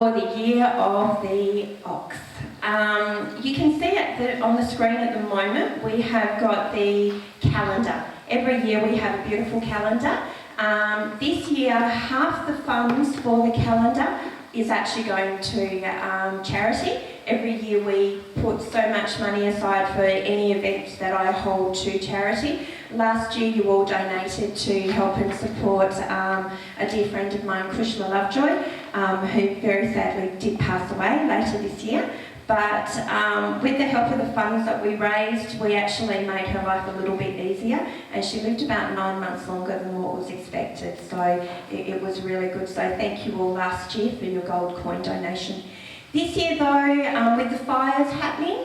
For the year of the ox. You can see it on the screen at the moment. We have got the calendar. Every year we have a beautiful calendar. This year, half the funds for the calendar is actually going to charity. Every year we put so much money aside for any events that I hold to charity. Last year you all donated to help and support a dear friend of mine, Krishna Lovejoy, who very sadly did pass away later this year. But with the help of the funds that we raised, we actually made her life a little bit easier, and she lived about 9 months longer than what was expected. So it was really good. So thank you all last year for your gold coin donation. This year though, with the fires happening,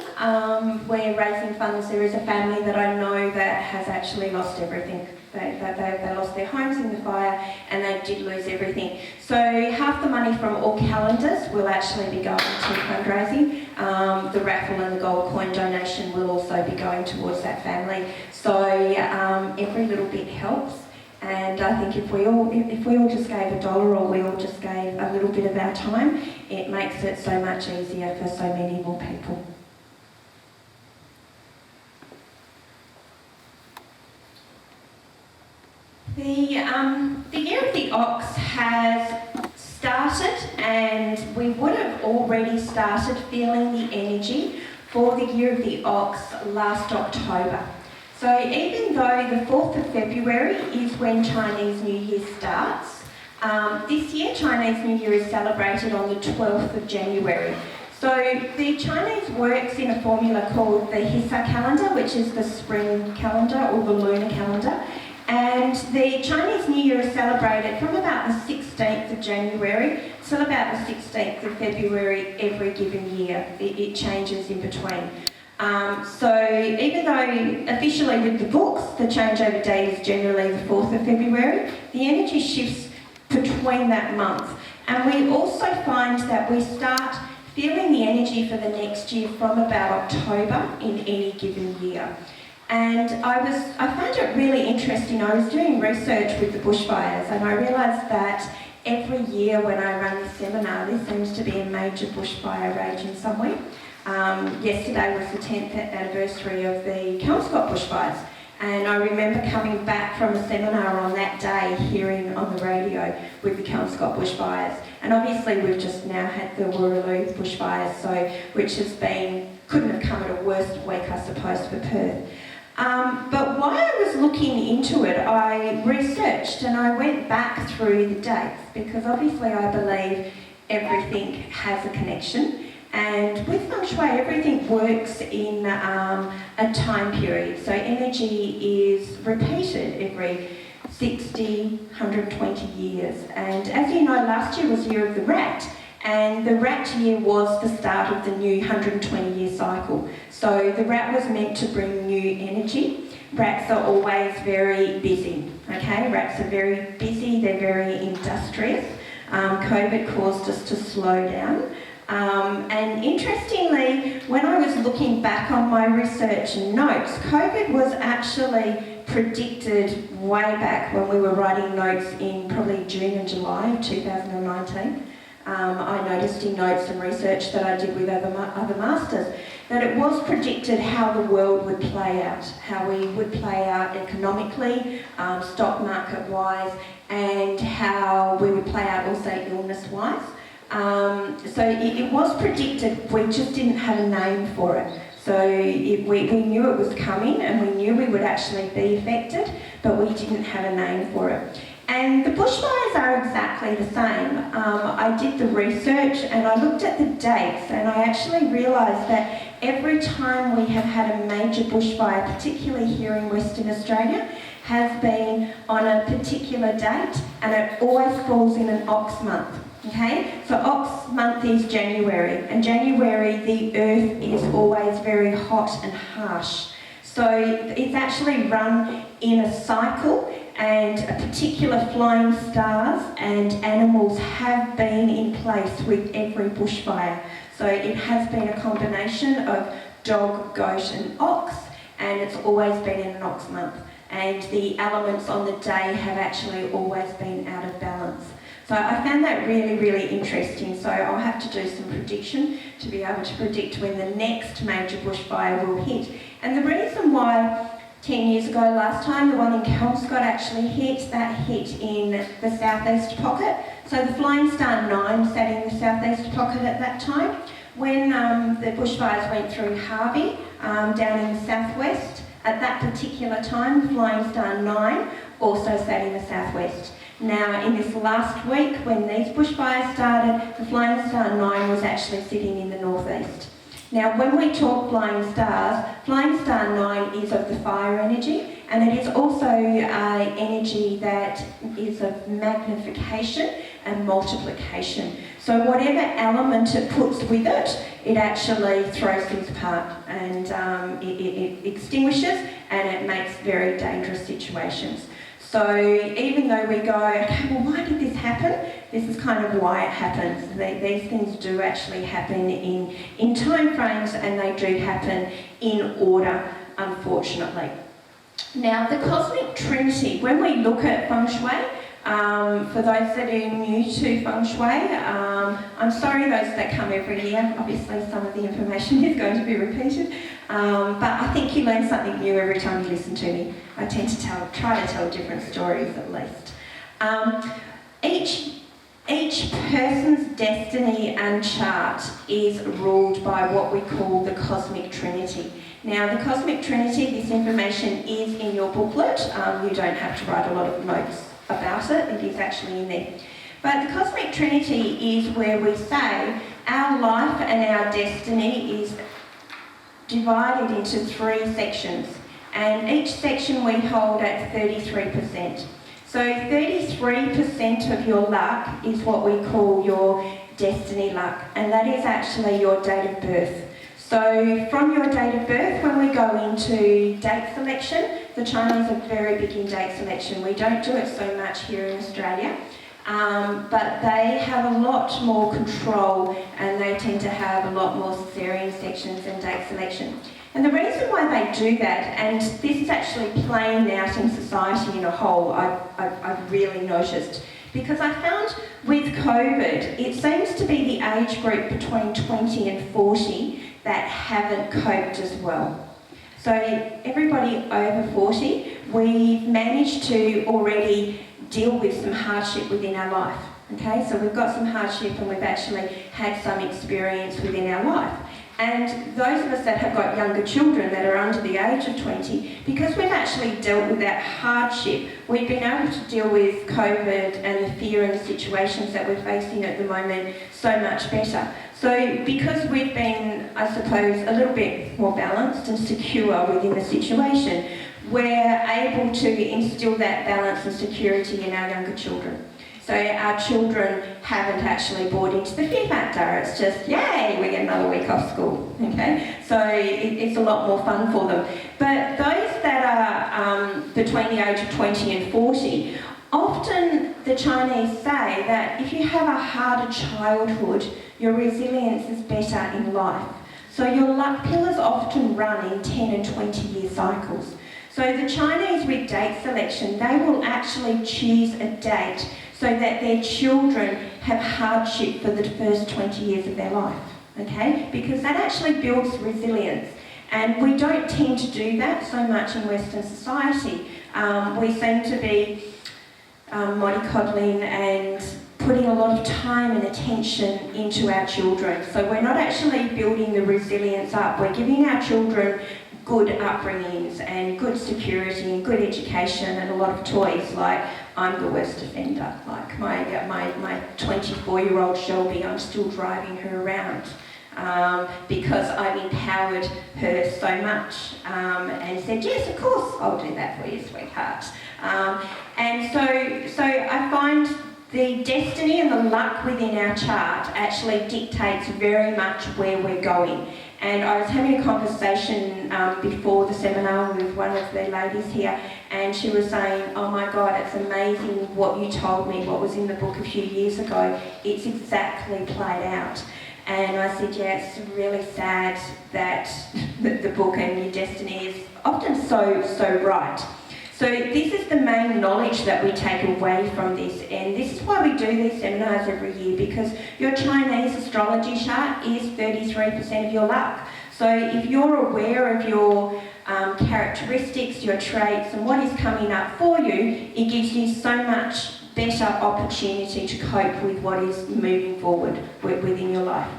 we're raising funds. There is a family that I know that has actually lost everything. They lost their homes in the fire and they did lose everything. So half the money from all calendars will actually be going to fundraising. The raffle and the gold coin donation will also be going towards that family. So every little bit helps. And I think if we all just gave $1 or we all just gave a little bit of our time, it makes it so much easier for so many more people. The year of the ox has started, and we would have already started feeling the energy for the year of the ox last October. So even though the 4th of February is when Chinese New Year starts, this year Chinese New Year is celebrated on the 12th of January. So the Chinese works in a formula called the Hissa calendar, which is the spring calendar or the lunar calendar. And the Chinese New Year is celebrated from about the 16th of January till about the 16th of February every given year. It changes in between. So even though officially with the books the changeover date is generally the 4th of February, the energy shifts between that month. And we also find that we start feeling the energy for the next year from about October in any given year. And I found it really interesting. I was doing research with the bushfires and I realised that every year when I run this seminar there seems to be a major bushfire raging somewhere. Yesterday was the 10th anniversary of the Kelmscott bushfires, and I remember coming back from a seminar on that day hearing on the radio with the Kelmscott bushfires, and obviously we've just now had the Wooroloo bushfires, which couldn't have come at a worse week I suppose for Perth. But while I was looking into it, I researched and I went back through the dates, because obviously I believe everything has a connection. And with Feng Shui, everything works in a time period. So energy is repeated every 60, 120 years. And as you know, last year was the year of the rat. And the rat year was the start of the new 120-year cycle. So the rat was meant to bring new energy. Rats are always very busy, okay? Rats are very busy, they're very industrious. COVID caused us to slow down. And interestingly, when I was looking back on my research and notes, COVID was actually predicted way back when we were writing notes in probably June and July of 2019. I noticed in notes and research that I did with other masters that it was predicted how the world would play out, how we would play out economically, stock market wise, and how we would play out also illness wise. So it was predicted, we just didn't have a name for it. So we knew it was coming and we knew we would actually be affected, but we didn't have a name for it. And the bushfires are exactly the same. I did the research and I looked at the dates and I actually realised that every time we have had a major bushfire, particularly here in Western Australia, has been on a particular date, and it always falls in an ox month. Okay, so ox month is January, and January the earth is always very hot and harsh. So it's actually run in a cycle, and a particular flying stars and animals have been in place with every bushfire. So it has been a combination of dog, goat and ox, and it's always been in an ox month. And the elements on the day have actually always been out of balance. So I found that really, really interesting. So I'll have to do some prediction to be able to predict when the next major bushfire will hit. And the reason why 10 years ago last time, the one in Kelmscott actually hit, that hit in the southeast pocket. So the Flying Star 9 sat in the southeast pocket at that time. When the bushfires went through Harvey, down in the southwest, at that particular time, the Flying Star 9 also sat in the southwest. Now, in this last week, when these bushfires started, the Flying Star 9 was actually sitting in the northeast. Now, when we talk flying stars, Flying Star 9 is of the fire energy, and it is also energy that is of magnification and multiplication. So whatever element it puts with it, it actually throws things apart, and it extinguishes, and it makes very dangerous situations. So even though we go, okay, well, why did this happen? This is kind of why it happens. These things do actually happen in time frames, and they do happen in order, unfortunately. Now, the Cosmic Trinity, when we look at Feng Shui, for those that are new to Feng Shui, I'm sorry those that come every year, obviously some of the information is going to be repeated, but I think you learn something new every time you listen to me. I tend to try to tell different stories at least. Each person's destiny and chart is ruled by what we call the Cosmic Trinity. Now, the Cosmic Trinity, this information is in your booklet. You don't have to write a lot of notes about it. It is actually in there. But the Cosmic Trinity is where we say our life and our destiny is divided into 3 sections. And each section we hold at 33%. So 33% of your luck is what we call your destiny luck, and that is actually your date of birth. So from your date of birth, when we go into date selection, the Chinese are very big in date selection. We don't do it so much here in Australia, but they have a lot more control, and they tend to have a lot more Caesarean sections and date selection. And the reason why they do that, and this is actually playing out in society in a whole, I've really noticed, because I found with COVID, it seems to be the age group between 20 and 40 that haven't coped as well. So everybody over 40, we've managed to already deal with some hardship within our life. Okay, so we've got some hardship, and we've actually had some experience within our life. And those of us that have got younger children that are under the age of 20, because we've actually dealt with that hardship, we've been able to deal with COVID and the fear and the situations that we're facing at the moment so much better. So because we've been, I suppose, a little bit more balanced and secure within the situation, we're able to instill that balance and security in our younger children. So our children haven't actually bought into the fear factor. It's just, yay, we get another week off school, okay? So it's a lot more fun for them. But those that are between the age of 20 and 40, often the Chinese say that if you have a harder childhood, your resilience is better in life. So your luck pillars often run in 10 and 20-year cycles. So the Chinese, with date selection, they will actually choose a date so that their children have hardship for the first 20 years of their life, okay? Because that actually builds resilience. And we don't tend to do that so much in Western society. We seem to be mollycoddling and putting a lot of time and attention into our children. So we're not actually building the resilience up. We're giving our children good upbringings and good security and good education and a lot of toys. Like, I'm the worst offender. Like my 24-year-old Shelby, I'm still driving her around because I've empowered her so much and said, yes, of course, I'll do that for you, sweetheart. And so I find the destiny and the luck within our chart actually dictates very much where we're going. And I was having a conversation before the seminar with one of the ladies here, and she was saying, oh my God, it's amazing what you told me, what was in the book a few years ago. It's exactly played out. And I said, yeah, it's really sad that the book and your destiny is often so right. So this is the main knowledge that we take away from this, and this is why we do these seminars every year, because your Chinese astrology chart is 33% of your luck. So if you're aware of your characteristics, your traits, and what is coming up for you, it gives you so much better opportunity to cope with what is moving forward within your life.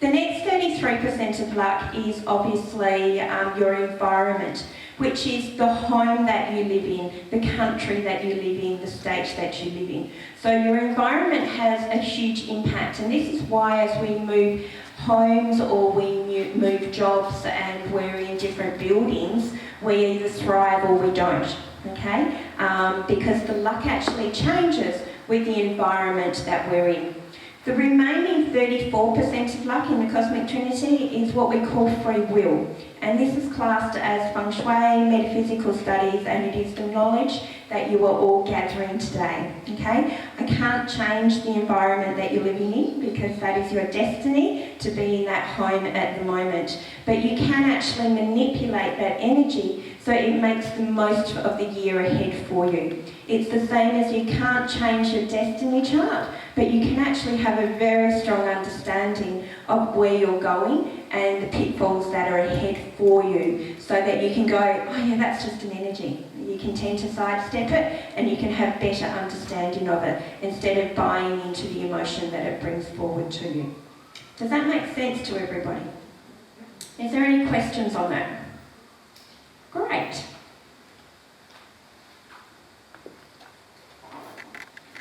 The next 33% of luck is obviously your environment, which is the home that you live in, the country that you live in, the state that you live in. So your environment has a huge impact, and this is why as we move homes or we move jobs and we're in different buildings, we either thrive or we don't, okay? Because the luck actually changes with the environment that we're in. The remaining 34% of luck in the Cosmic Trinity is what we call free will. And this is classed as Feng Shui, metaphysical studies, and it is the knowledge that you are all gathering today, okay? I can't change the environment that you're living in because that is your destiny to be in that home at the moment. But you can actually manipulate that energy so it makes the most of the year ahead for you. It's the same as you can't change your destiny chart, but you can actually have a very strong understanding of where you're going and the pitfalls that are ahead for you, so that you can go, oh yeah, that's just an energy. You can tend to sidestep it and you can have better understanding of it instead of buying into the emotion that it brings forward to you. Does that make sense to everybody? Is there any questions on that? Great.